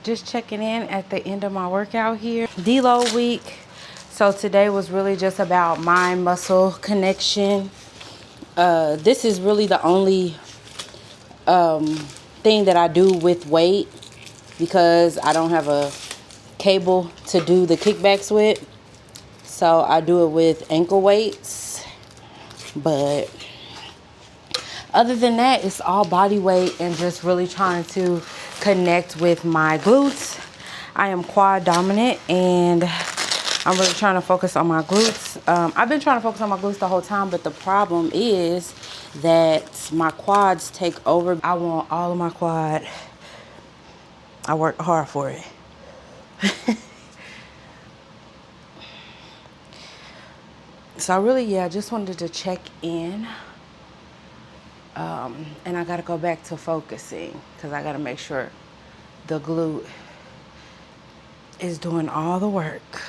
Just checking in at the end of my workout here. Deload week. So today was really just about mind muscle connection. This is really the only thing that I do with weight because I don't have a cable to do the kickbacks with. So I do it with ankle weights. But other than that, it's all body weight and just really trying to connect with my glutes. I am quad dominant and I'm really trying to focus on my glutes. I've been trying to focus on my glutes the whole time, but the problem is that my quads take over. I want all of my quad. I work hard for it. So I really, just wanted to check in. And I gotta go back to focusing because I gotta make sure the glute is doing all the work.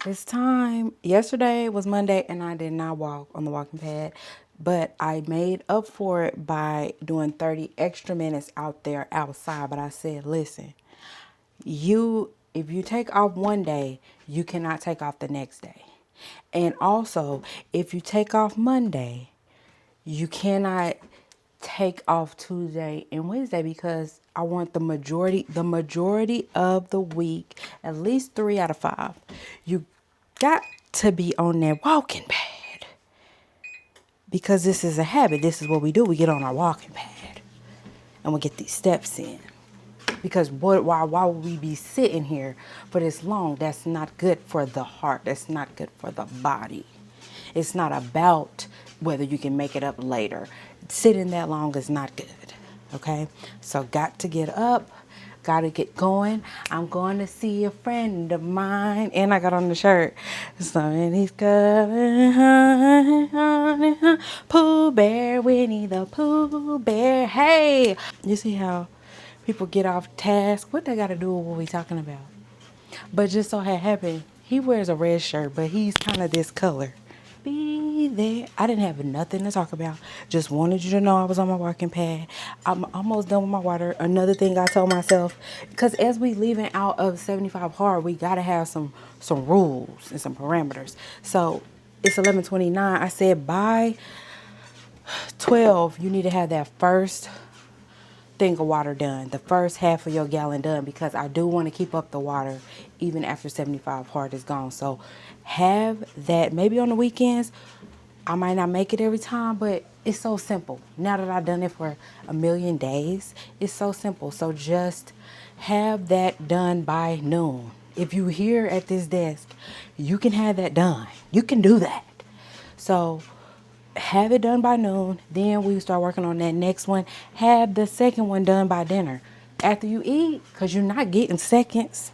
It's time. Yesterday was Monday and I did not walk on the walking pad, but I made up for it by doing 30 extra minutes out there outside. But I said, listen, if you take off one day, you cannot take off the next day. And also, if you take off Monday, you cannot take off Tuesday and Wednesday because I want the majority of the week, at least 3 out of 5. You got to be on that walking pad because this is a habit. This is what we do. We get on our walking pad and we get these steps in. Because why would we be sitting here for this long? That's not good for the heart. That's not good for the body. It's not about whether you can make it up later. Sitting that long is not good. Okay? So got to get up. Got to get going. I'm going to see a friend of mine. And I got on the shirt. So, and he's coming. Pooh Bear, Winnie the Pooh Bear. Hey! You see how people get off task? What they got to do with what we talking about? But just so happened, he wears a red shirt, but he's kind of this color. Be there. I didn't have nothing to talk about. Just wanted you to know I was on my walking pad. I'm almost done with my water. Another thing I told myself, because as we leaving out of 75 hard, we got to have some rules and some parameters. So it's 11:29. I said by 12, you need to have that first thing of water done, the first half of your gallon done, because I do want to keep up the water even after 75 hard is gone. So have that maybe on the weekends. I might not make it every time, but it's so simple. Now that I've done it for a million days, it's so simple. So just have that done by noon. If you here at this desk, you can have that done. You can do that. So have it done by noon. Then we start working on that next one. Have the second one done by dinner. After you eat, because you're not getting seconds,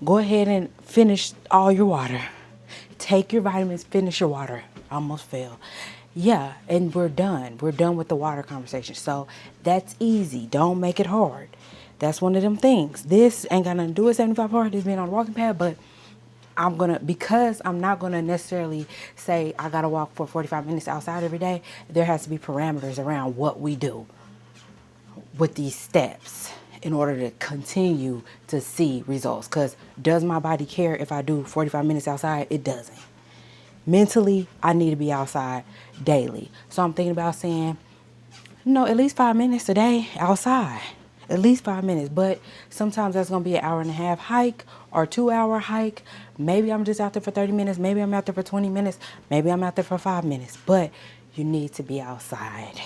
go ahead and finish all your water. Take your vitamins, finish your water. Almost failed. Yeah, and we're done. We're done with the water conversation. So that's easy. Don't make it hard. That's one of them things. This ain't got nothing to do with 75 hard, this being on the walking pad, but because I'm not gonna necessarily say I gotta walk for 45 minutes outside every day, there has to be parameters around what we do with these steps in order to continue to see results. Because does my body care if I do 45 minutes outside? It doesn't. Mentally, I need to be outside daily. So I'm thinking about saying, at least 5 minutes a day outside. At least 5 minutes. But sometimes that's going to be an hour and a half hike or 2-hour hike. Maybe I'm just out there for 30 minutes. Maybe I'm out there for 20 minutes. Maybe I'm out there for 5 minutes. But you need to be outside.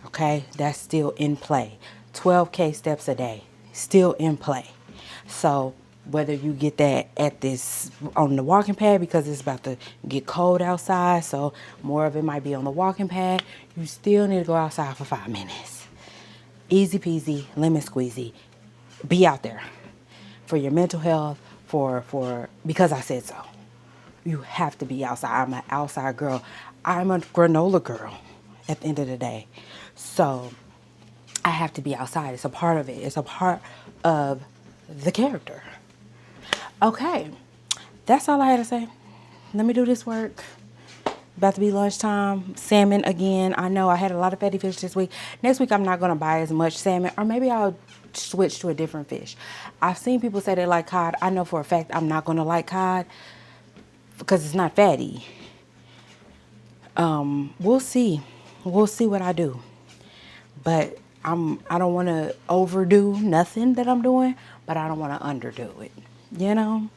Okay? That's still in play. 12K steps a day. Still in play. So whether you get that on the walking pad because it's about to get cold outside, so more of it might be on the walking pad, you still need to go outside for 5 minutes. Easy peasy, lemon squeezy. Be out there for your mental health, because I said so. You have to be outside. I'm an outside girl. I'm a granola girl at the end of the day. So I have to be outside. It's a part of it. It's a part of the character. Okay, that's all I had to say. Let me do this work. About to be lunchtime. Salmon again. I know I had a lot of fatty fish this week. Next week I'm not going to buy as much salmon. Or maybe I'll switch to a different fish. I've seen people say they like cod. I know for a fact I'm not going to like cod because it's not fatty. We'll see. We'll see what I do. But I don't want to overdo nothing that I'm doing, but I don't want to underdo it. You know?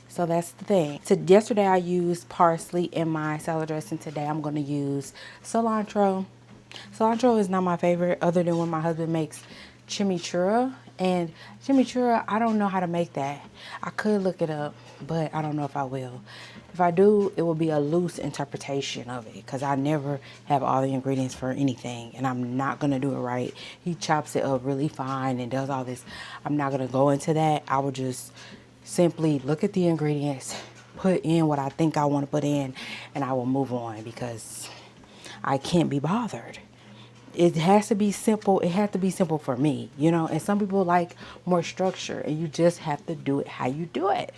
So that's the thing. So yesterday I used parsley in my salad dressing. Today I'm going to use cilantro. Cilantro is not my favorite other than when my husband makes chimichurri. And chimichurri, I don't know how to make that. I could look it up, but I don't know if I will. If I do, it will be a loose interpretation of it because I never have all the ingredients for anything and I'm not going to do it right. He chops it up really fine and does all this. I'm not going to go into that. I will just simply look at the ingredients, put in what I think I want to put in, and I will move on because I can't be bothered. It has to be simple. It has to be simple for me, you know, and some people like more structure and you just have to do it how you do it.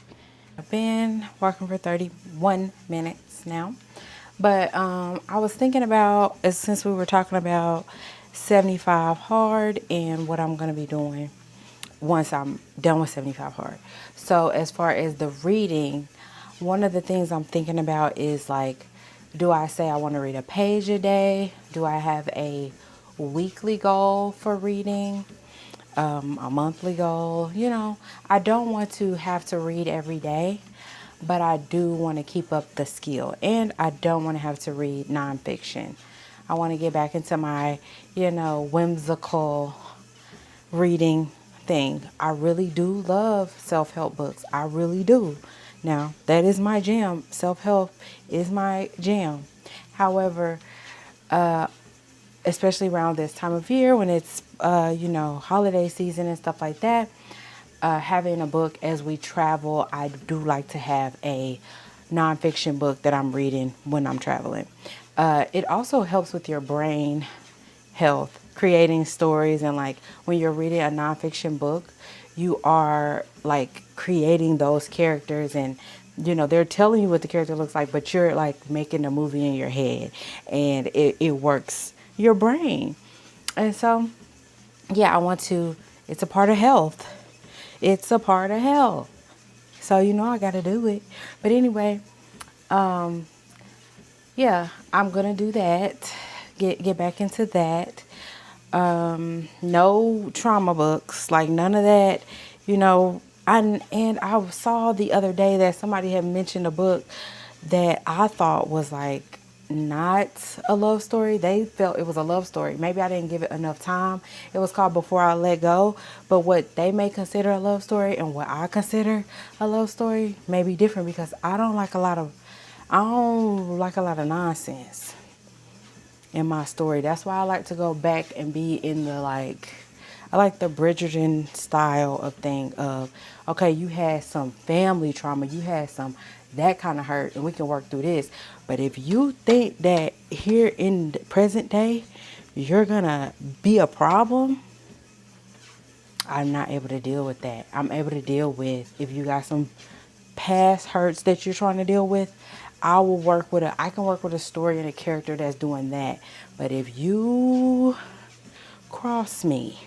I've been working for 31 minutes now, but I was thinking about, since we were talking about 75 hard and what I'm going to be doing once I'm done with 75 hard. So as far as the reading, one of the things I'm thinking about is like, do I say I want to read a page a day? Do I have a weekly goal for reading? A monthly goal? You know, I don't want to have to read every day, but I do want to keep up the skill. And I don't want to have to read nonfiction. I want to get back into my, whimsical reading thing. I really do love self-help books. I really do. Now, that is my jam. Self-help is my jam. However, especially around this time of year when it's, holiday season and stuff like that, having a book as we travel, I do like to have a nonfiction book that I'm reading when I'm traveling. It also helps with your brain health, creating stories, and like when you're reading a nonfiction book, you are like creating those characters and they're telling you what the character looks like, but you're like making a movie in your head and it works your brain. And so, yeah, it's a part of health. It's a part of health. So, I got to do it. But anyway, yeah, I'm going to do that. Get back into that. No trauma books, like none of that, and I saw the other day that somebody had mentioned a book that I thought was like not a love story. They felt it was a love story. Maybe I didn't give it enough time. It was called Before I Let Go, but what they may consider a love story and what I consider a love story may be different because I don't like a lot of nonsense in my story. That's why I like to go back and be in the I like the Bridgerton style of thing of, okay, you had some family trauma, you had some that kind of hurt, and we can work through this. But if you think that here in the present day, you're gonna be a problem, I'm not able to deal with that. I'm able to deal with if you got some past hurts that you're trying to deal with. I can work with a story and a character that's doing that. But if you cross me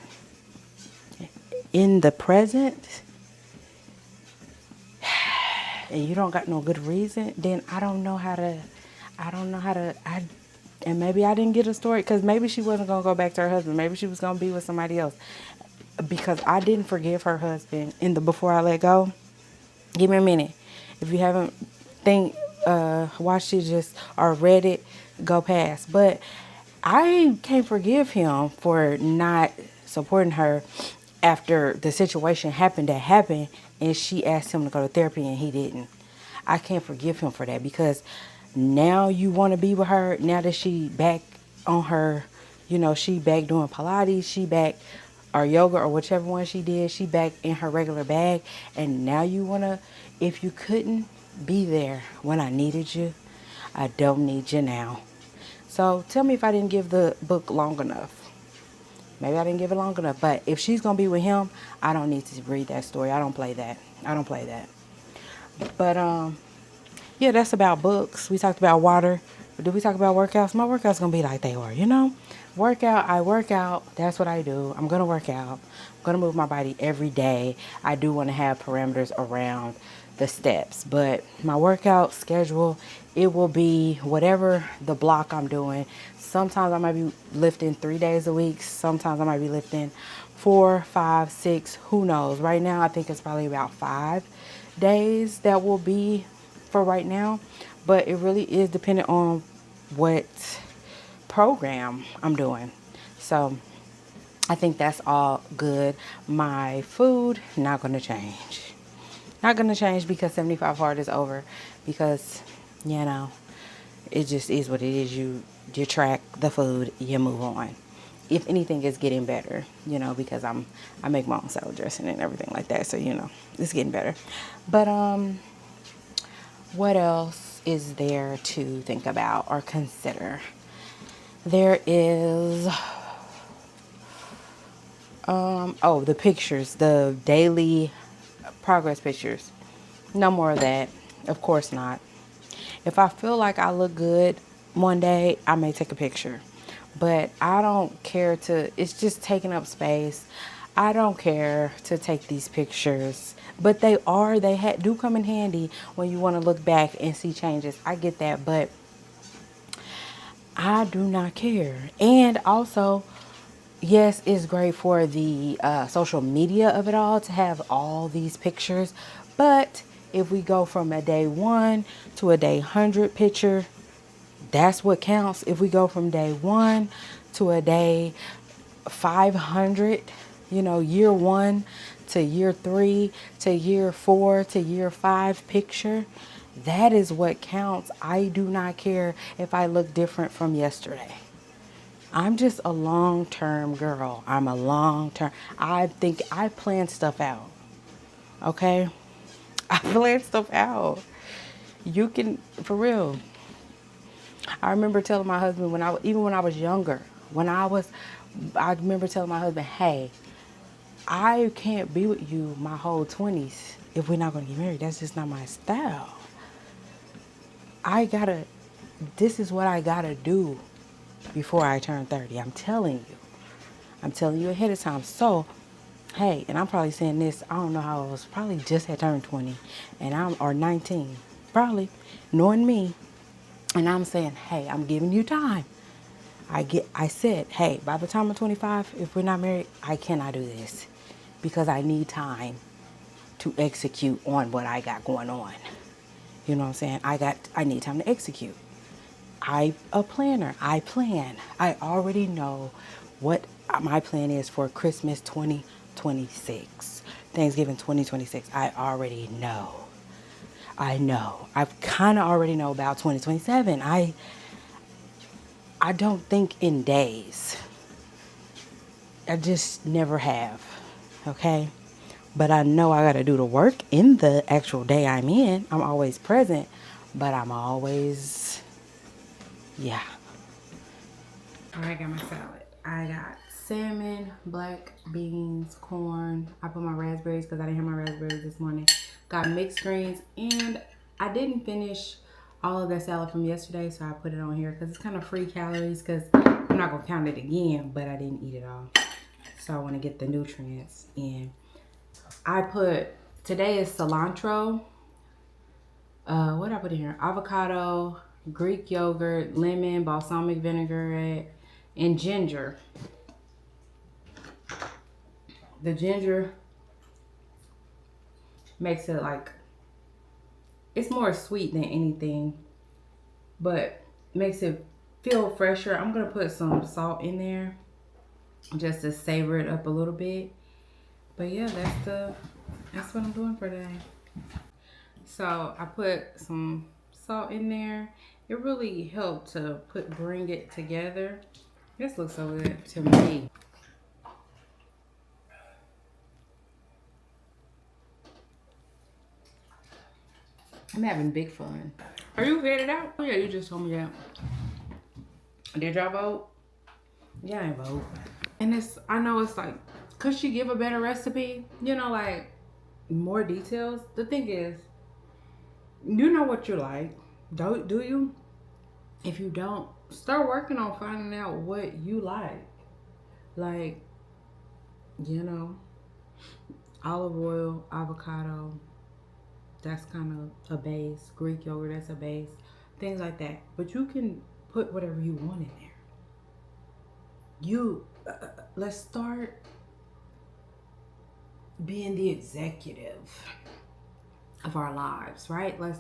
in the present and you don't got no good reason, then I don't know how to, and maybe I didn't get a story because maybe she wasn't going to go back to her husband. Maybe she was going to be with somebody else because I didn't forgive her husband in the Before I Let Go. Give me a minute. If you haven't watched it just or read it, go past. But I can't forgive him for not supporting her after the situation happened and she asked him to go to therapy and he didn't. I can't forgive him for that because now you want to be with her now that she back on her, she back doing Pilates, she back or yoga or whichever one she did, she back in her regular bag, and now you want to, if you couldn't be there when I needed you, I don't need you now. So tell me if I didn't give the book long enough. Maybe I didn't give it long enough, but if she's going to be with him, I don't need to read that story. I don't play that. But, yeah, that's about books. We talked about water. But did we talk about workouts? My workouts going to be like they were, Workout, I work out. That's what I do. I'm going to work out. I'm going to move my body every day. I do want to have parameters around the steps, but my workout schedule, it will be whatever the block I'm doing. Sometimes I might be lifting 3 days a week. Sometimes I might be lifting 4, 5, 6, who knows. Right now, I think it's probably about 5 days that will be for right now, but it really is dependent on what program I'm doing. So I think that's all good. My food, not going to change. Not going to change because 75 hard is over, because, you know, it just is what it is. You track the food, you move on. If anything, it's getting better, you know, because I make my own salad dressing and everything like that. So, you know, it's getting better. But what else is there to think about or consider? There is oh, the pictures, the daily progress pictures. No more of that. Of course not. If I feel like I look good one day, I may take a picture. But I don't care to, it's just taking up space. I don't care to take these pictures. But they do come in handy when you want to look back and see changes. I get that, but I do not care. And also, yes, it's great for the social media of it all to have all these pictures. But if we go from a day 1 to a day 100 picture, that's what counts. If we go from day 1 to a day 500, you know, year 1 to year 3 to year 4 to year 5 picture, that is what counts. I do not care if I look different from yesterday. I'm just a long-term girl. I'm a long-term. I think I plan stuff out. Okay? I plan stuff out. You can, for real. I remember telling my husband even when I was younger, I remember telling my husband, hey, I can't be with you my whole 20s if we're not going to get married. That's just not my style. This is what I gotta do before I turn 30. I'm telling you. I'm telling you ahead of time. So, hey, and I'm probably saying this, I don't know how I was, probably just had turned 20 or 19. Probably, knowing me. And I'm saying, hey, I'm giving you time. I said, hey, by the time I'm 25, if we're not married, I cannot do this because I need time to execute on what I got going on. You know what I'm saying? I need time to execute. I'm a planner. I plan. I already know what my plan is for Christmas 2026. Thanksgiving 2026. I already know. I know. I kind of already know about 2027. I don't think in days. I just never have. Okay? But I know I got to do the work in the actual day I'm in. I'm always present, but I'm always, yeah. I got my salad. I got salmon, black beans, corn. I put my raspberries because I didn't have my raspberries this morning. Got mixed greens, and I didn't finish all of that salad from yesterday, so I put it on here because it's kind of free calories because I'm not going to count it again, but I didn't eat it all. So I want to get the nutrients in. Today is cilantro. What did I put in here? Avocado, Greek yogurt, lemon, balsamic vinegar, and ginger. The ginger makes it like, it's more sweet than anything, but makes it feel fresher. I'm gonna put some salt in there just to savor it up a little bit. But yeah, that's what I'm doing for today. So I put some salt in there. It really helped to bring it together. This looks so good to me. I'm having big fun. Are you headed out? Oh yeah, you just told me that. Did y'all vote? Yeah, I vote. And I know it's like, could she give a better recipe? You know, like more details. The thing is, you know what you like. Do you? If you don't, start working on finding out what you like. Like, you know, olive oil, avocado, that's kind of a base. Greek yogurt, that's a base. Things like that. But you can put whatever you want in there. Let's start being the executive of our lives, right? Let's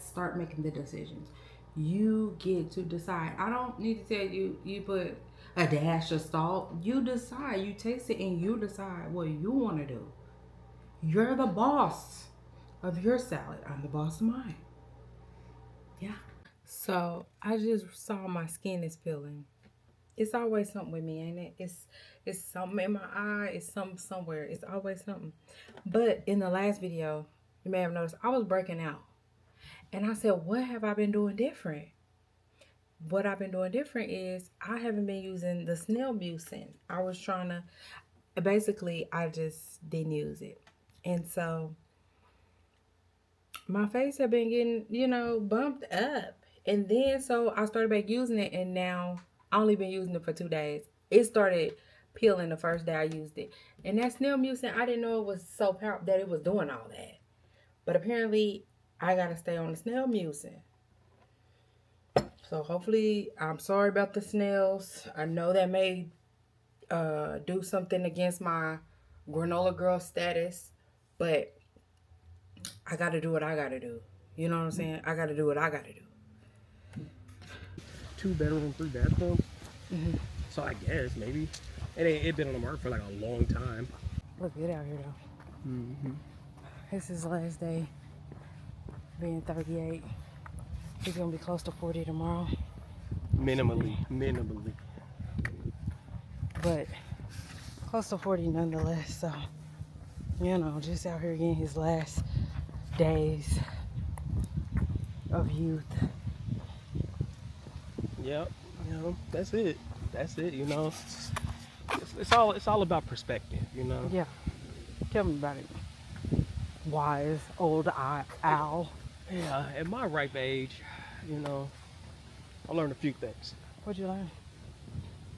start making the decisions. You get to decide. I don't need to tell you you put a dash of salt. You decide. You taste it and you decide what you want to do. You're the boss of your salad. I'm the boss of mine. Yeah. So I just saw my skin is peeling. It's always something with me, ain't it? It's something in my eye. It's something somewhere. It's always something. But in the last video, you may have noticed I was breaking out. And I said, what have I been doing different? What I've been doing different is I haven't been using the snail mucin. I was trying to, basically, I just didn't use it. And so my face had been getting, bumped up. And then so I started back using it, and now I only been using it for 2 days. It started peeling the first day I used it. And that snail mucin, I didn't know it was so powerful that it was doing all that. But apparently I gotta stay on the snail mucin. So hopefully, I'm sorry about the snails. I know that may do something against my granola girl status, but I gotta do what I gotta do. You know what I'm saying? I gotta do what I gotta do. 2 bedroom, 3 bathrooms. So I guess maybe it been on the market for like a long time. Look good out here though. This is the last day. Being 38. He's gonna be close to 40 tomorrow. Minimally. But close to 40 nonetheless. So, just out here getting his last days of youth. Yep. That's it. It's all about perspective. Yeah. Tell me about it. Wise old owl. Yeah. At my ripe age, I learned a few things. What'd you learn?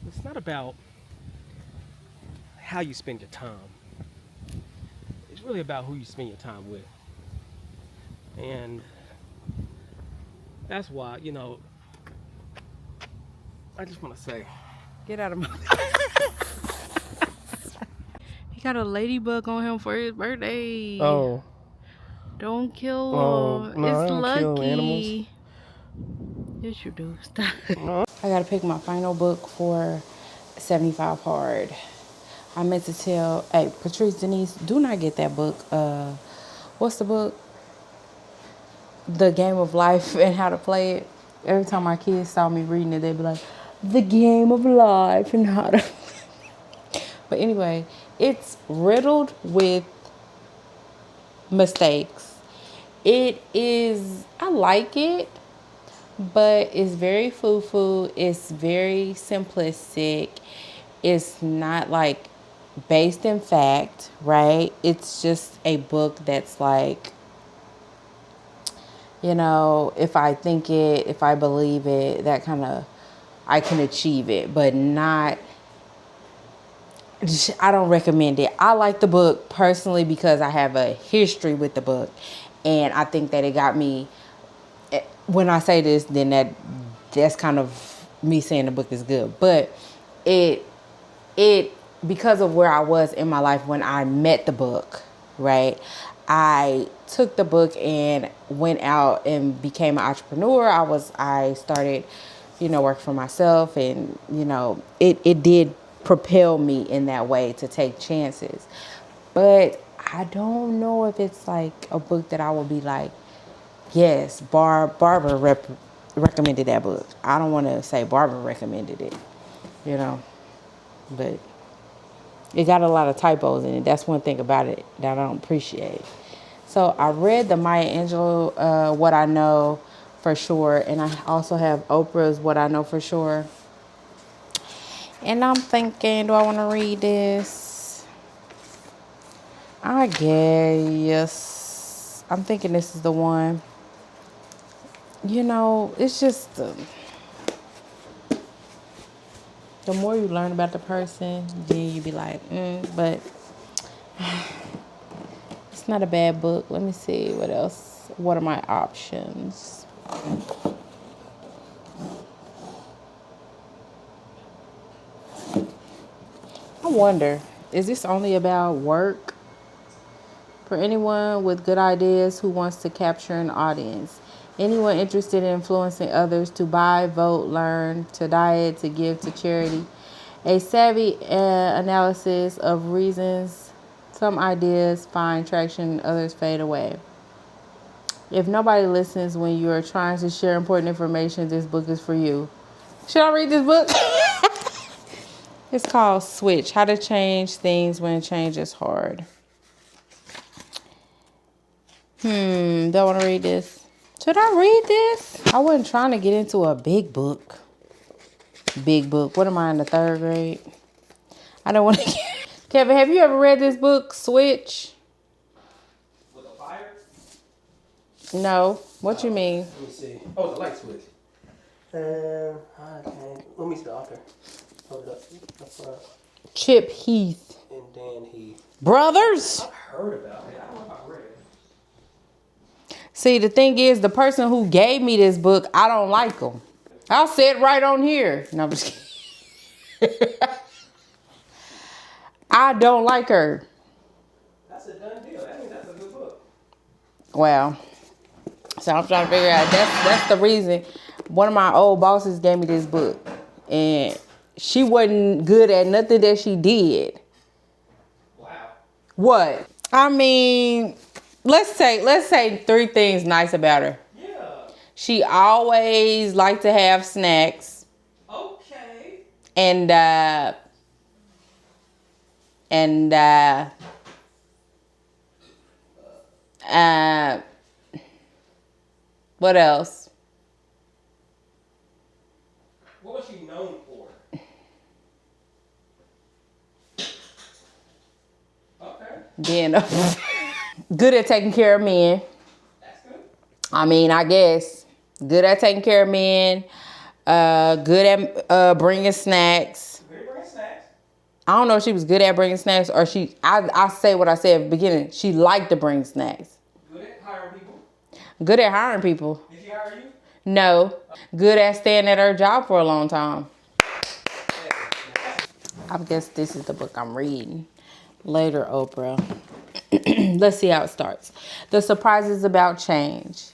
It's not about how you spend your time. It's really about who you spend your time with. And that's why, I just want to say. Get out of my... He got a ladybug on him for his birthday. Oh. Don't kill him. No, It's I don't lucky. kill animals. Yes, you do. Stop. I got to pick my final book for 75 Hard. I meant to tell, hey, Patrice Denise, do not get that book. What's the book? The Game of Life and How to Play It. Every time my kids saw me reading it, they'd be like, The Game of Life and How to... But anyway, it's riddled with mistakes. It is, I like it, but it's very foo-foo. It's very simplistic. It's not like based in fact, right? It's just a book that's like, if I think it, if I believe it, that kind of, I can achieve it, but not, I don't recommend it. I like the book personally because I have a history with the book. And I think that it got me, when I say this, then that's kind of me saying the book is good. But it, because of where I was in my life when I met the book, right? I took the book and went out and became an entrepreneur. I started, work for myself, and, it did propel me in that way to take chances. But I don't know if it's like a book that I would be like, yes, Barbara recommended that book. I don't want to say Barbara recommended it, but it got a lot of typos in it. That's one thing about it that I don't appreciate. So I read the Maya Angelou, What I Know for Sure, and I also have Oprah's What I Know for Sure. And I'm thinking, do I want to read this? I guess. I'm thinking this is the one. It's just, The more you learn about the person, then you be like, but it's not a bad book. Let me see what else. What are my options? I wonder, is this only about work? For anyone with good ideas who wants to capture an audience. Anyone interested in influencing others to buy, vote, learn, to diet, to give to charity. A savvy analysis of reasons some ideas find traction, others fade away. If nobody listens when you are trying to share important information, this book is for you. Should I read this book? It's called Switch, How to Change Things When Change is Hard. Don't want to read this. Should I read this? I wasn't trying to get into a big book. Big book. What am I in the 3rd grade? I don't want to get... Kevin, have you ever read this book, Switch? With a fire? No. What you mean? Let me see. Oh, the light switch. Okay. Let me see the author. Hold it up. Chip Heath. And Dan Heath. Brothers? I've heard about it. I don't know if I read it. See, the thing is, the person who gave me this book, I don't like them. I'll say it right on here. No, I'm just kidding. I don't like her. That's a done deal. That means that's a good book. Wow. So I'm trying to figure out, that's the reason. One of my old bosses gave me this book. And she wasn't good at nothing that she did. Wow. What? I mean, let's say 3 things nice about her. Yeah. She always liked to have snacks. Okay. And what else? What was she known for? Okay. Being good at taking care of men. That's good. I mean, I guess good at taking care of men. Good at bringing snacks. Good at bringing snacks. I don't know if she was good at bringing snacks or I say what I said at the beginning. She liked to bring snacks. Good at hiring people. Good at hiring people. Did she hire you? No. Good at staying at her job for a long time. I guess this is the book I'm reading. Later, Oprah. Let's see how it starts. The Surprises About Change.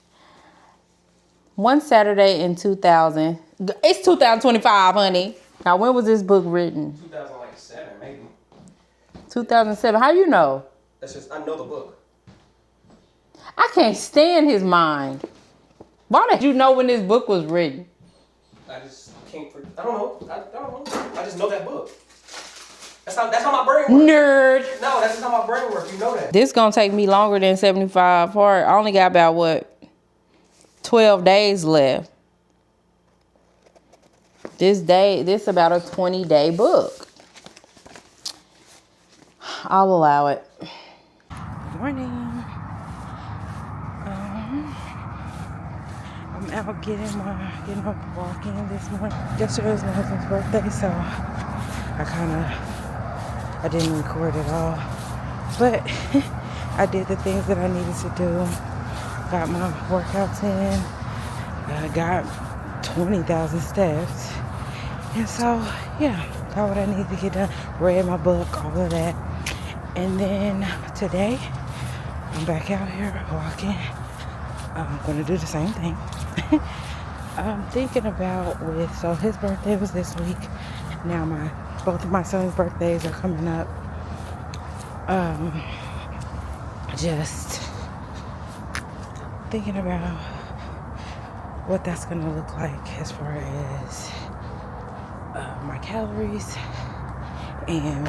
One Saturday in 2000. It's 2025, honey. Now, when was this book written? 2007, maybe. 2007. How you know? That's just, I know the book. I can't stand his mind. Why did you know when this book was written? I just can't, I don't know. I don't know. I just know that book. That's how my brain works. Nerd. No, that's just how my brain works. You know that. This gonna take me longer than 75 part. I only got about 12 days left. This about a 20-day book. I'll allow it. Good morning. I'm out getting up walking this morning. Yesterday was my husband's birthday, so I didn't record at all. But I did the things that I needed to do. Got my workouts in. I got 20,000 steps. And so, yeah, got what I needed to get done. Read my book, all of that. And then today, I'm back out here walking. I'm going to do the same thing. I'm thinking about so his birthday was this week. Now both of my son's birthdays are coming up. Just thinking about what that's going to look like as far as my calories and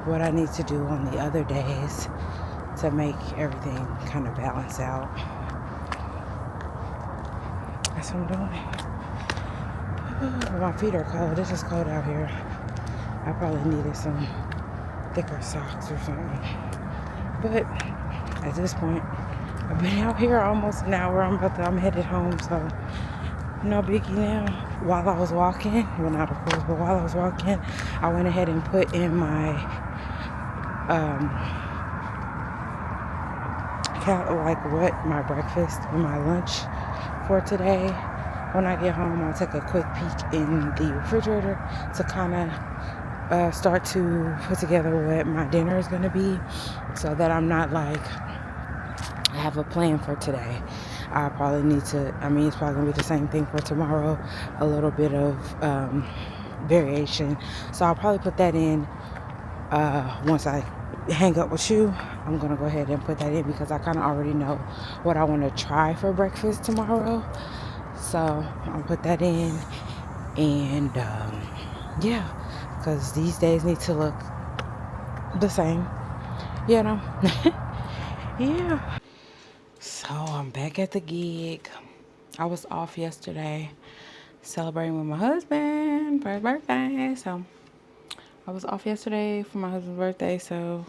what I need to do on the other days to make everything kind of balance out. That's what I'm doing. My feet are cold. It's just cold out here. I probably needed some thicker socks or something. But at this point, I've been out here almost an hour. I'm headed home, so no biggie now. while I was walking, well, not of course, but while I was walking, I went ahead and put in my like what my breakfast and my lunch for today. When I get home, I'll take a quick peek in the refrigerator to kind of start to put together what my dinner is going to be, so that I'm not like, I have a plan for today. I probably need to, I mean, it's probably going to be the same thing for tomorrow, a little bit of variation. So I'll probably put that in once I hang up with you. I'm going to go ahead and put that in because I kind of already know what I want to try for breakfast tomorrow. So I'll put that in. And yeah, because these days need to look the same, you know. Yeah. So I'm back at the gig. I was off yesterday celebrating with my husband for his birthday. So I was off yesterday for my husband's birthday. So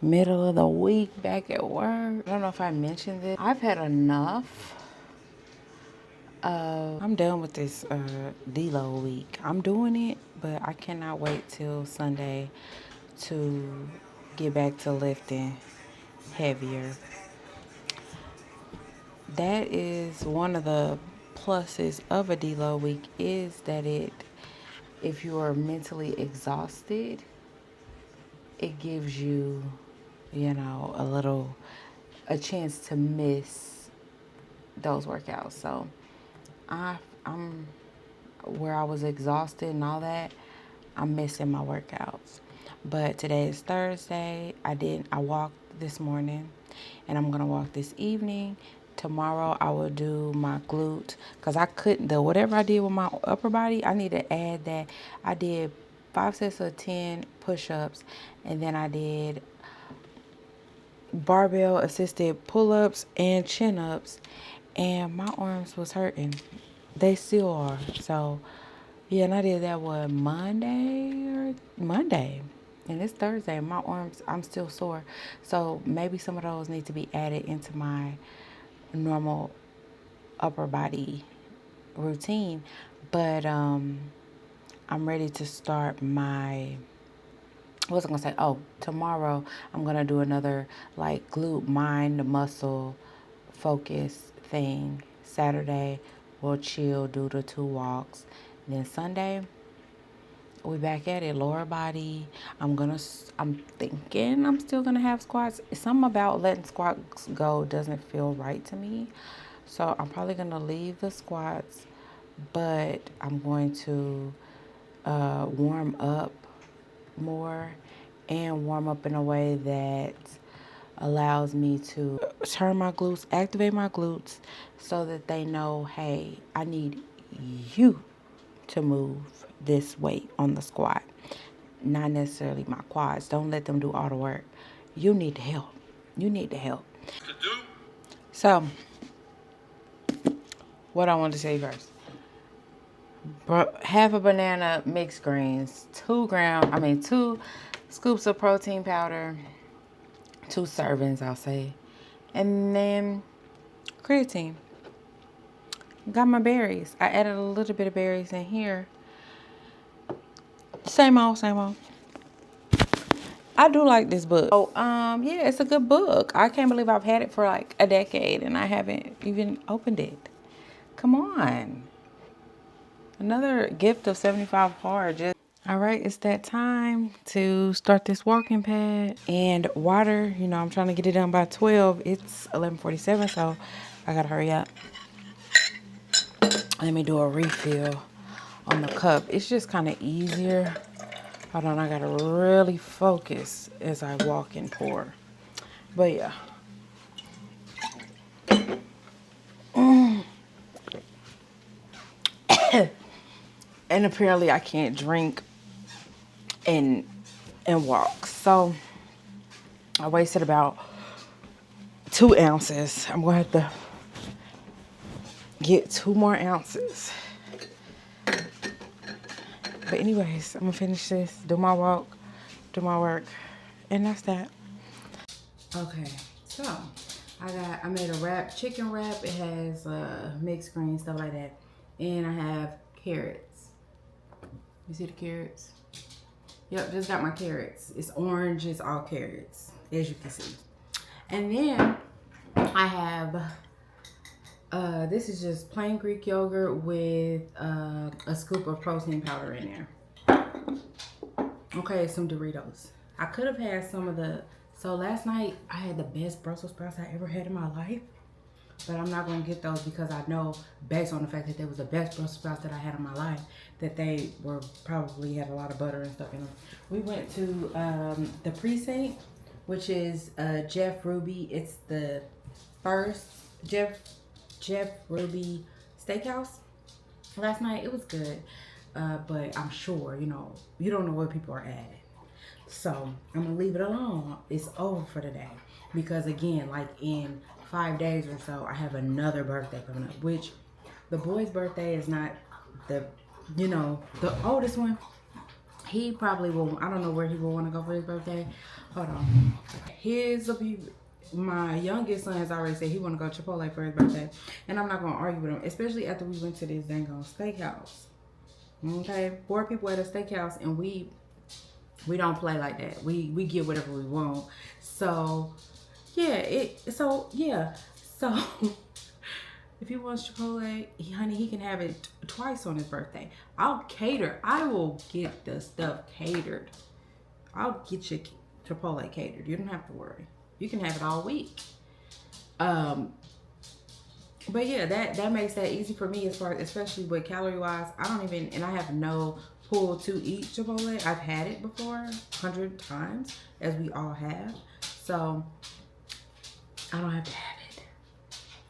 middle of the week back at work. I don't know if I mentioned it. I've had enough. I'm done with this deload week. I'm doing it, but I cannot wait till Sunday to get back to lifting heavier. That is one of the pluses of a deload week, is that if you are mentally exhausted, it gives you, a chance to miss those workouts. So I'm where I was exhausted and all that, I'm missing my workouts. But today is Thursday. I walked this morning and I'm gonna walk this evening. Tomorrow I will do my glute because I couldn't do whatever I did with my upper body. I need to add that. I did 5 sets of 10 push-ups, and then I did barbell assisted pull-ups and chin-ups, and my arms was hurting. They still are. So yeah, and I did that Monday, and it's Thursday. My arms, I'm still sore. So maybe some of those need to be added into my normal upper body routine. But I'm ready to start my, what was I gonna say? Oh, tomorrow I'm gonna do another like glute, mind, muscle focus thing. Saturday we'll chill, do the 2 walks. Then Sunday we back at it, lower body. I'm thinking I'm still gonna have squats. Something about letting squats go doesn't feel right to me. So I'm probably gonna leave the squats, but I'm going to warm up more and warm up in a way that allows me to turn my glutes, activate my glutes so that they know, hey, I need you to move this weight on the squat, not necessarily my quads. Don't let them do all the work. You need to help. You need to help. So, what I want to say first. Half a banana, mixed greens, 2 scoops of protein powder, 2 servings, I'll say, and then creatine. Got my berries. I added a little bit of berries in here. Same old, same old. I do like this book. Oh, yeah, it's a good book. I can't believe I've had it for like a decade and I haven't even opened it. Come on. Another gift of 75 hard. All right, it's that time to start this walking pad and water. I'm trying to get it done by 12. It's 11:47, so I gotta hurry up. Let me do a refill on the cup. It's just kind of easier. Hold on, I gotta really focus as I walk and pour. But yeah. And apparently I can't drink and walk. So I wasted about 2 ounces. I'm gonna have to get 2 more ounces. But anyways, I'm gonna finish this, do my walk, do my work, and that's that. Okay, so I made a chicken wrap. It has mixed greens, stuff like that. And I have carrots. You see the carrots? Yep, just got my carrots. It's orange, it's all carrots, as you can see. And then I have, this is just plain Greek yogurt with a scoop of protein powder in there. Okay, some Doritos. I could have had some of the, so last night I had the best Brussels sprouts I ever had in my life. But I'm not going to get those because I know, based on the fact that they was the best Brussels sprouts that I had in my life, that they were probably had a lot of butter and stuff in them. We went to the Precinct, which is Jeff Ruby. It's the first Jeff Ruby Steakhouse. Last night it was good, but I'm sure you don't know where people are at. So I'm gonna leave it alone. It's over for today because again, like in 5 days or so, I have another birthday coming up. Which the boy's birthday is not the the oldest one. He probably will. I don't know where he will want to go for his birthday. Hold on. My youngest son has already said he want to go Chipotle for his birthday, and I'm not gonna argue with him, especially after we went to this dang on steakhouse. Okay, 4 people at a steakhouse, and we don't play like that. We get whatever we want. So yeah, so if he wants Chipotle, honey, he can have it twice on his birthday. I'll cater. I will get the stuff catered. I'll get you Chipotle catered. You don't have to worry. You can have it all week. But yeah, that makes that easy for me as far, especially with calorie wise. I don't even, and I have no pull to eat Chipotle. I've had it before 100 times, as we all have. So I don't have to have it.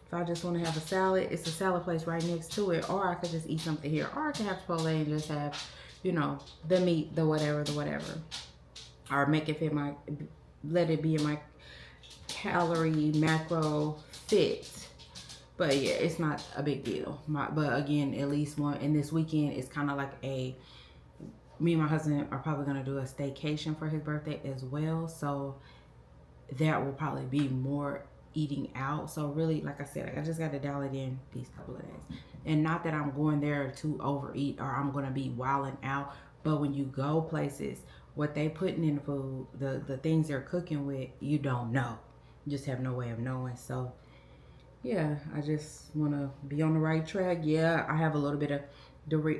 If I just want to have a salad, it's a salad place right next to it, or I could just eat something here, or I could have Chipotle and just have, the meat, the whatever, or make it fit let it be in my calorie macro fit. But yeah, it's not a big deal. But again, at least one, and this weekend is kind of like me and my husband are probably going to do a staycation for his birthday as well. So that will probably be more eating out. So really, like I said, I just got to dial it in these couple of days. And not that I'm going there to overeat or I'm going to be wilding out. But when you go places, what they putting in the food, the things they're cooking with, you don't know. You just have no way of knowing. So yeah, I just want to be on the right track. Yeah, I have a little bit of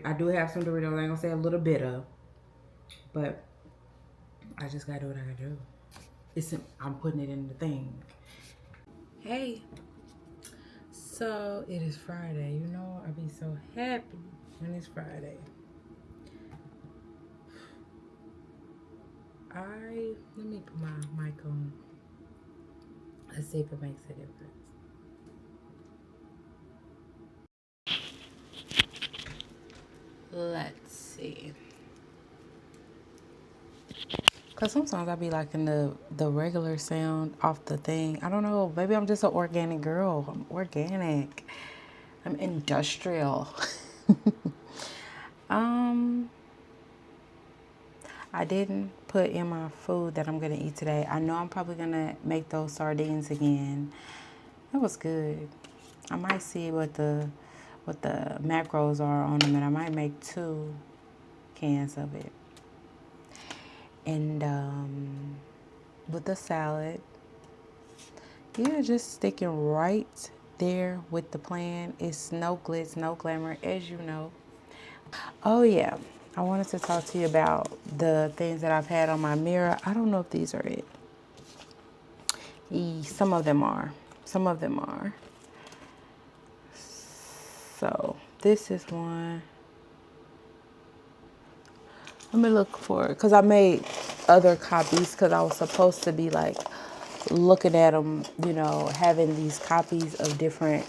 I do have some Doritos. I ain't gonna say a little bit of, but I just gotta do what I gotta do. I'm putting it in the thing. Hey, so it is Friday. I be so happy when it's Friday. Let me put my mic on. Let's see if it makes a difference. Let's see. Cause sometimes I be liking the regular sound off the thing. I don't know. Maybe I'm just an organic girl. I'm organic. I'm industrial. I didn't put in my food that I'm gonna eat today. I know I'm probably gonna make those sardines again. That was good. I might see what the macros are on them, and I might make 2 cans of it. And with the salad, yeah, just sticking right there with the plan. It's no glitz, no glamour, as you know. Oh yeah, I wanted to talk to you about the things that I've had on my mirror. I don't know if these are it. Some of them are. Some of them are. So this is one. Let me look for it, because I made other copies because I was supposed to be like looking at them, having these copies of different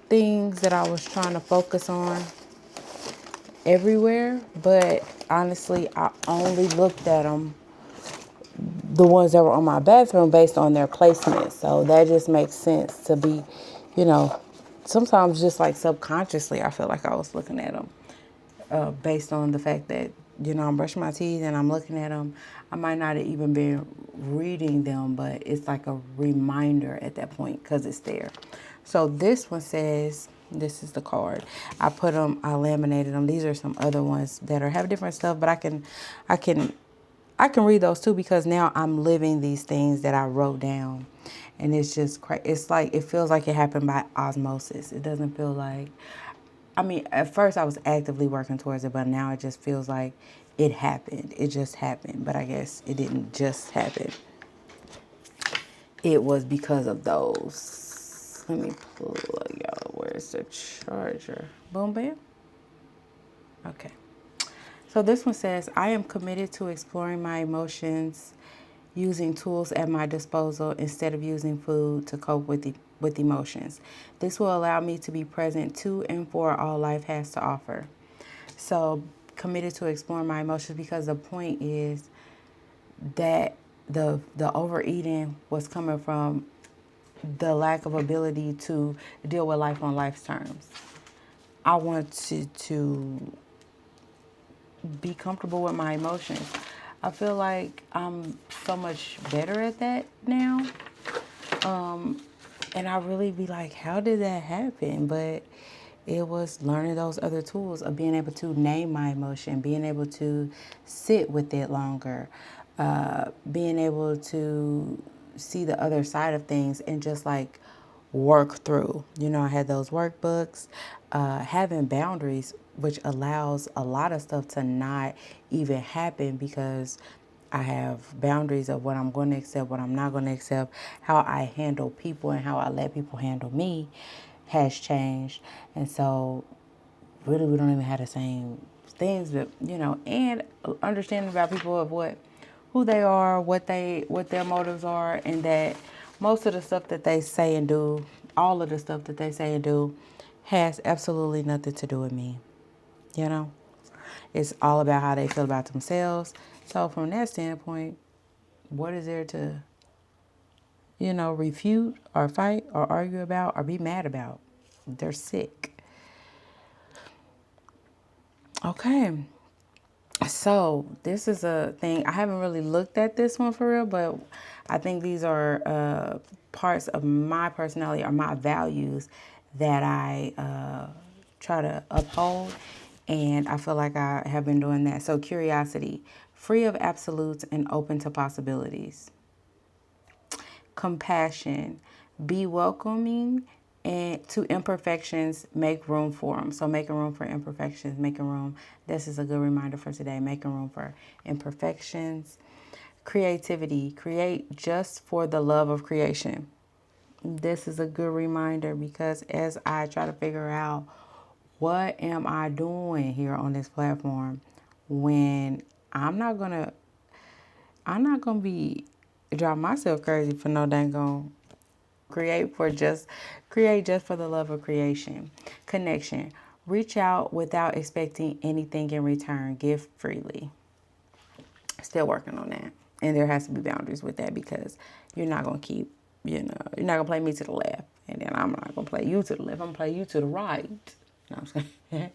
things that I was trying to focus on everywhere. But honestly, I only looked at them, the ones that were on my bathroom, based on their placement. So that just makes sense to be, sometimes just like subconsciously, I feel like I was looking at them. Based on the fact that, I'm brushing my teeth and I'm looking at them. I might not have even been reading them, but it's like a reminder at that point because it's there. So this one says, this is the card. I put them, I laminated them. These are some other ones that are have different stuff, but I can, I can read those too because now I'm living these things that I wrote down, and it's just it's like it feels like it happened by osmosis. It doesn't feel like, I mean, at first I was actively working towards it, but now it just feels like it happened. It just happened, but I guess it didn't just happen. It was because of those. Let me pull y'all. Where's the charger? Boom, bam. Okay. So this one says, I am committed to exploring my emotions using tools at my disposal instead of using food to cope with emotions. This will allow me to be present to and for all life has to offer. So committed to exploring my emotions because the point is that the overeating was coming from the lack of ability to deal with life on life's terms. I wanted to be comfortable with my emotions. I feel like I'm so much better at that now. And I really be like, how did that happen? But it was learning those other tools of being able to name my emotion, being able to sit with it longer, being able to see the other side of things and just like work through. You know, I had those workbooks, having boundaries, which allows a lot of stuff to not even happen because I have boundaries of what I'm going to accept, what I'm not going to accept, how I handle people and how I let people handle me has changed. And so really we don't even have the same things that, you know, and understanding about people of who they are, what their motives are, and that most of the stuff that they say and do, all of the stuff that they say and do has absolutely nothing to do with me. You know? It's all about how they feel about themselves. So from that standpoint, what is there to, you know, refute or fight or argue about or be mad about? They're sick. Okay. So this is a thing. I haven't really looked at this one for real, but I think these are parts of my personality or my values that I try to uphold. And I feel like I have been doing that. So curiosity, free of absolutes and open to possibilities. Compassion, be welcoming and to imperfections, make room for them. So making room for imperfections, making room. This is a good reminder for today. Making room for imperfections. Creativity, create just for the love of creation. This is a good reminder because as I try to figure out what am I doing here on this platform when I'm not gonna be drive myself crazy for no dang on create just for the love of creation. Connection. Reach out without expecting anything in return. Give freely. Still working on that. And there has to be boundaries with that because you're not gonna keep, you're not gonna play me to the left. And then I'm not gonna play you to the left. I'm gonna play you to the right. No, I'm just kidding.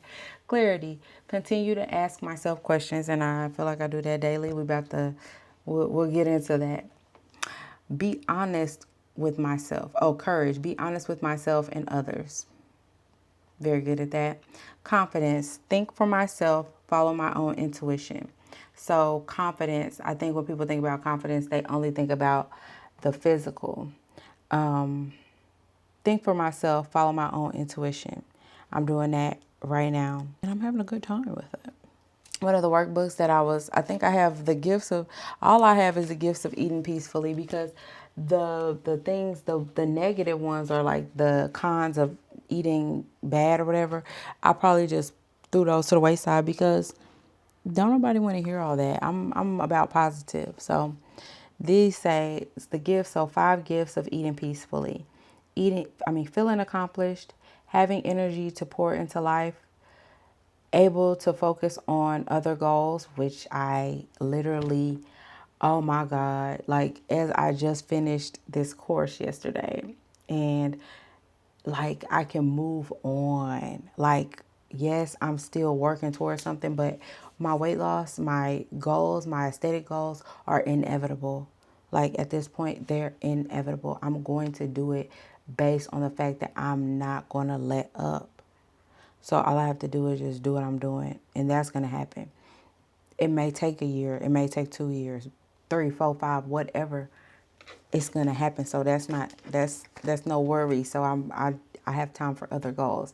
Clarity. Continue to ask myself questions, and I feel like I do that daily. We'll get into that. Be honest with myself. Oh, courage. Be honest with myself and others. Very good at that. Confidence. Think for myself. Follow my own intuition. So, confidence. I think when people think about confidence, they only think about the physical. Think for myself. Follow my own intuition. I'm doing that right now, and I'm having a good time with it. One of the workbooks that I think I have the gifts of, all I have is the gifts of eating peacefully because the negative ones are like the cons of eating bad or whatever. I probably just threw those to the wayside because don't nobody want to hear all that. I'm about positive. So these say it's the gifts. So 5 gifts of eating peacefully. Feeling accomplished, having energy to pour into life, able to focus on other goals, which I literally, oh my God, like as I just finished this course yesterday and like I can move on. Like, yes, I'm still working towards something, but my weight loss, my goals, my aesthetic goals are inevitable. Like at this point, they're inevitable. I'm going to do it based on the fact that I'm not going to let up. So all I have to do is just do what I'm doing, and that's going to happen. It may take a year, it may take 2 years, 3, 4, 5, whatever. It's going to happen. So that's no worry. So I have time for other goals.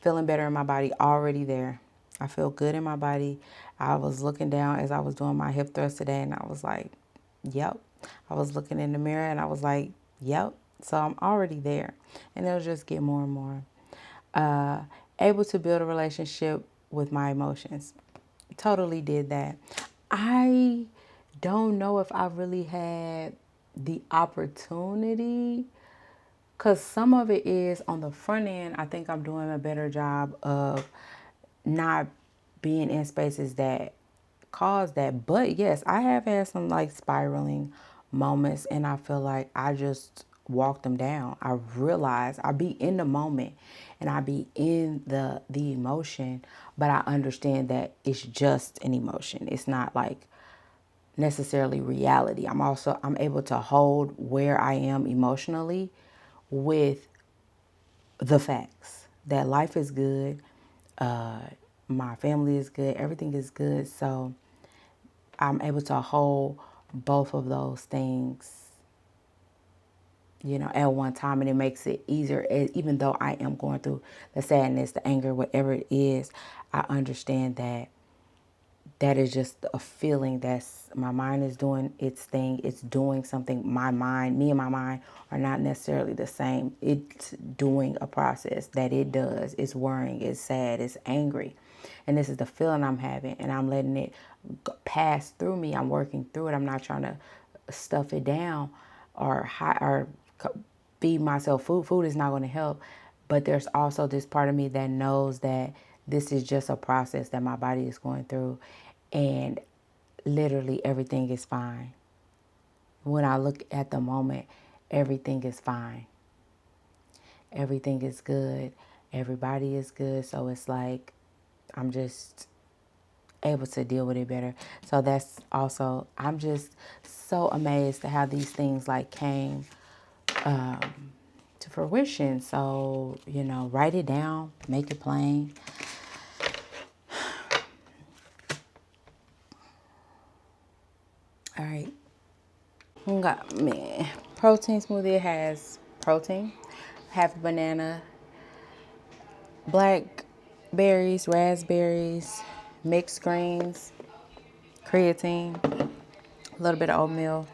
Feeling better in my body, already there. I feel good in my body. I was looking down as I was doing my hip thrust today, and I was like, yep. I was looking in the mirror and I was like, yep. So I'm already there, and it'll just get more and more. Uh, Able to build a relationship with my emotions. Totally did that. I don't know if I really had the opportunity, because some of it is on the front end. I think I'm doing a better job of not being in spaces that cause that. But yes, I have had some like spiraling moments, and I feel like I just walk them down. I realize I be in the moment and I be in the emotion, but I understand that it's just an emotion. It's not like necessarily reality. I'm able to hold where I am emotionally with the facts that life is good, uh, my family is good, everything is good. So I'm able to hold both of those things, at one time, and it makes it easier. Even though I am going through the sadness, the anger, whatever it is, I understand that is just a feeling. That's my mind is doing its thing. It's doing something. Me and my mind are not necessarily the same. It's doing a process that it does. It's worrying, it's sad, it's angry. And this is the feeling I'm having, and I'm letting it pass through me. I'm working through it. I'm not trying to stuff it down or feed myself food. Food is not going to help. But there's also this part of me that knows that this is just a process that my body is going through, and literally everything is fine. When I look at the moment, everything is fine. Everything is good. Everybody is good. So it's like I'm just able to deal with it better. So that's also, I'm just so amazed at how these things like came to fruition. So, write it down, make it plain. All right. Got me protein smoothie. It has protein, half a banana, blackberries, raspberries, mixed greens, creatine, a little bit of oatmeal,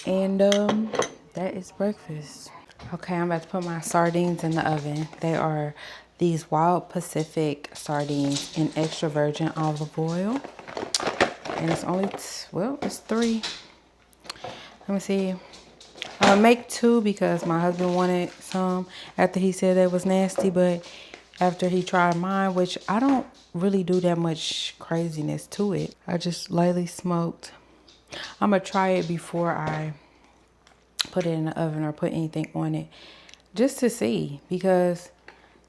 and that is breakfast. Okay, I'm about to put my sardines in the oven. They are these Wild Pacific sardines in extra virgin olive oil, and it's only it's 3. Let me see. I'm gonna make 2 because my husband wanted some after he said it was nasty, but after he tried mine, which I don't really do that much craziness to it, I just lightly smoked. I'm gonna try it before I put it in the oven or put anything on it, just to see, because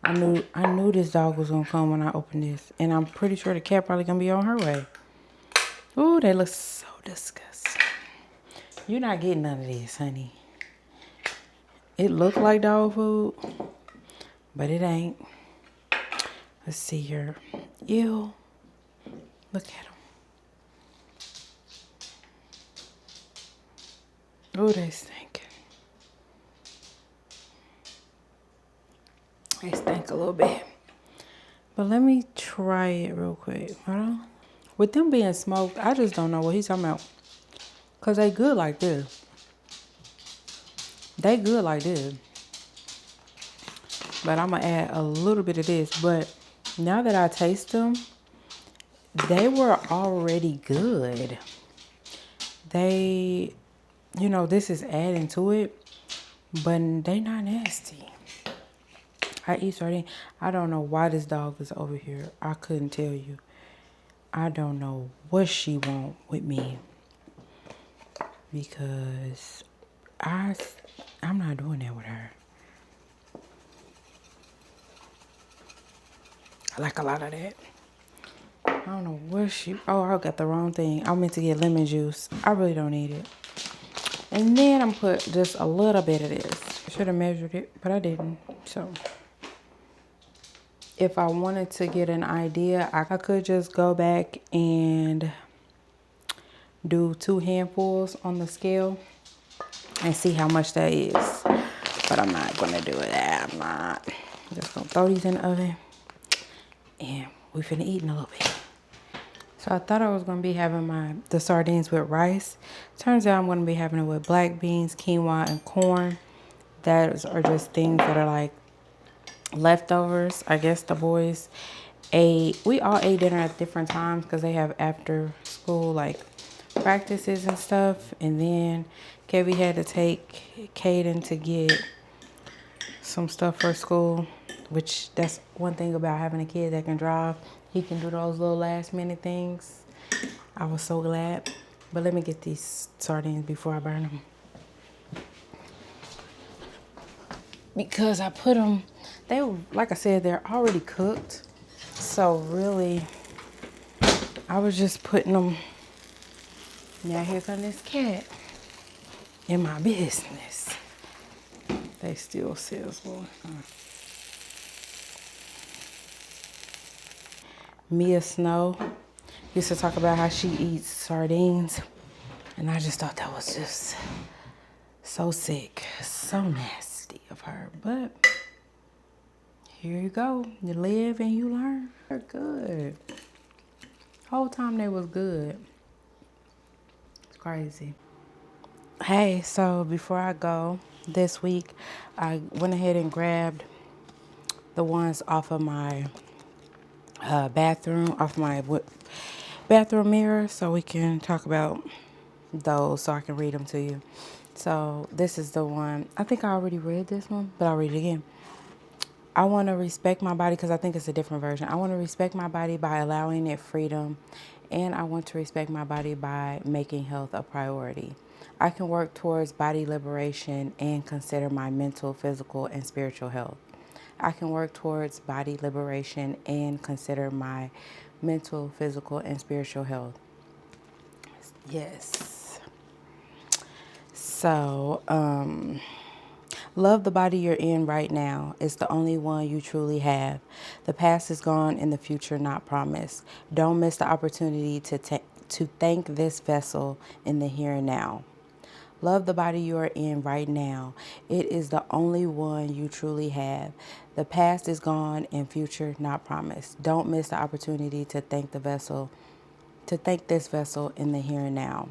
I knew this dog was gonna come when I opened this, and I'm pretty sure the cat probably gonna be on her way. Ooh, they look so disgusting. You're not getting none of this, honey. It looked like dog food, but it ain't. Let's see here. Ew. Look at them. Oh, they stink. They stink a little bit. But let me try it real quick. Hold on. With them being smoked, I just don't know what he's talking about. Because they good like this. They good like this. But I'm going to add a little bit of this. But now that I taste them, they were already good. They, this is adding to it. But they not nasty. I eat sardine. I don't know why this dog is over here. I couldn't tell you. I don't know what she want with me. Because I'm not doing that with her. I like a lot of that. I don't know where I got the wrong thing. I meant to get lemon juice. I really don't need it. And then I'm put just a little bit of this. Should have measured it, but I didn't. So if I wanted to get an idea, I could just go back and do 2 handfuls on the scale and see how much that is. But I'm not gonna do that. I'm not. I'm just gonna throw these in the oven and we finna eat in a little bit. So I thought I was gonna be having the sardines with rice. Turns out I'm gonna be having it with black beans, quinoa, and corn. That are just things that are like leftovers. I guess the boys we all ate dinner at different times because they have after school like practices and stuff. And then Kevin had to take Caden to get some stuff for school, which that's one thing about having a kid that can drive. He can do those little last minute things. I was so glad. But let me get these sardines before I burn them. Because I put them, like I said, they're already cooked. So really, I was just putting them. Now here comes this cat in my business. They still sizzle. Mia Snow used to talk about how she eats sardines. And I just thought that was just so sick, so nasty of her. But here you go. You live and you learn. They're good. Whole time they was good. It's crazy. Hey, so before I go this week, I went ahead and grabbed the ones off of my bathroom mirror so we can talk about those so I can read them to you. So this is the one. I think I already read this one, but I'll read it again. I want to respect my body because I think it's a different version. I want to respect my body by allowing it freedom, and I want to respect my body by making health a priority. I can work towards body liberation and consider my mental, physical, and spiritual health. I can work towards body liberation and consider my mental, physical, and spiritual health. Yes. So, love the body you're in right now. It's the only one you truly have. The past is gone and the future not promised. Don't miss the opportunity to thank this vessel in the here and now. Love the body you are in right now. It is the only one you truly have. The past is gone and future not promised. Don't miss the opportunity to thank this vessel in the here and now.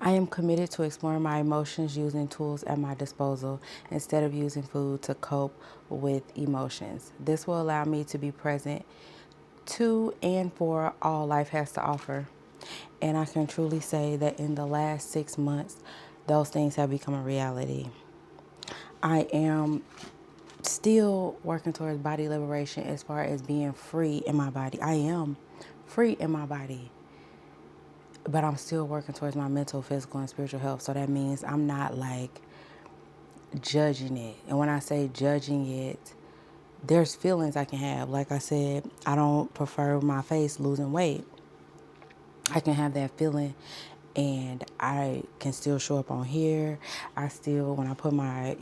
I am committed to exploring my emotions using tools at my disposal instead of using food to cope with emotions. This will allow me to be present to and for all life has to offer. And I can truly say that in the last 6 months, those things have become a reality. I am still working towards body liberation as far as being free in my body. I am free in my body. But I'm still working towards my mental, physical, and spiritual health. So that means I'm not like judging it. And when I say judging it, there's feelings I can have. Like I said, I don't prefer my face losing weight. I can have that feeling and I can still show up on here. I still, when I put my,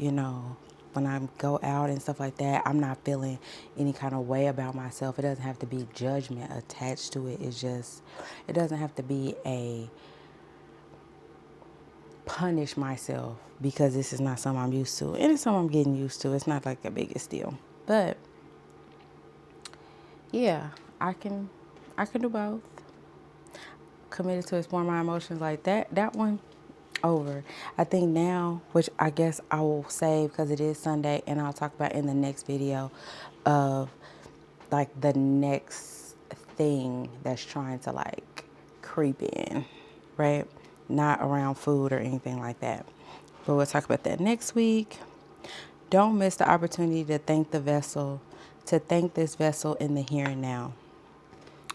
when I go out and stuff like that, I'm not feeling any kind of way about myself. It doesn't have to be judgment attached to it. It's just, it doesn't have to be a punish myself because this is not something I'm used to. And it's something I'm getting used to. It's not like the biggest deal. But yeah, I can do both. Committed to explore my emotions like that. That one over. I think now, which I guess I will save because it is Sunday, and I'll talk about in the next video of like the next thing that's trying to like creep in, right? Not around food or anything like that. But we'll talk about that next week. Don't miss the opportunity to thank this vessel in the here and now.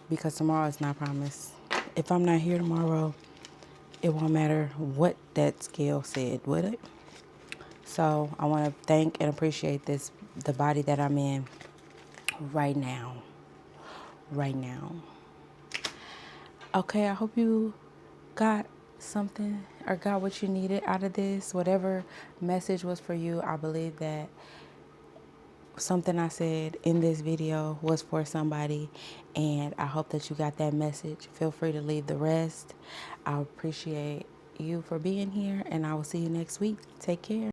Because tomorrow is not promised. If I'm not here tomorrow, it won't matter what that scale said, would it? So I want to thank and appreciate the body that I'm in right now. Right now. Okay, I hope you got something or got what you needed out of this. Whatever message was for you, I believe that something I said in this video was for somebody, and I hope that you got that message. Feel free to leave the rest. I appreciate you for being here, and I will see you next week. Take care.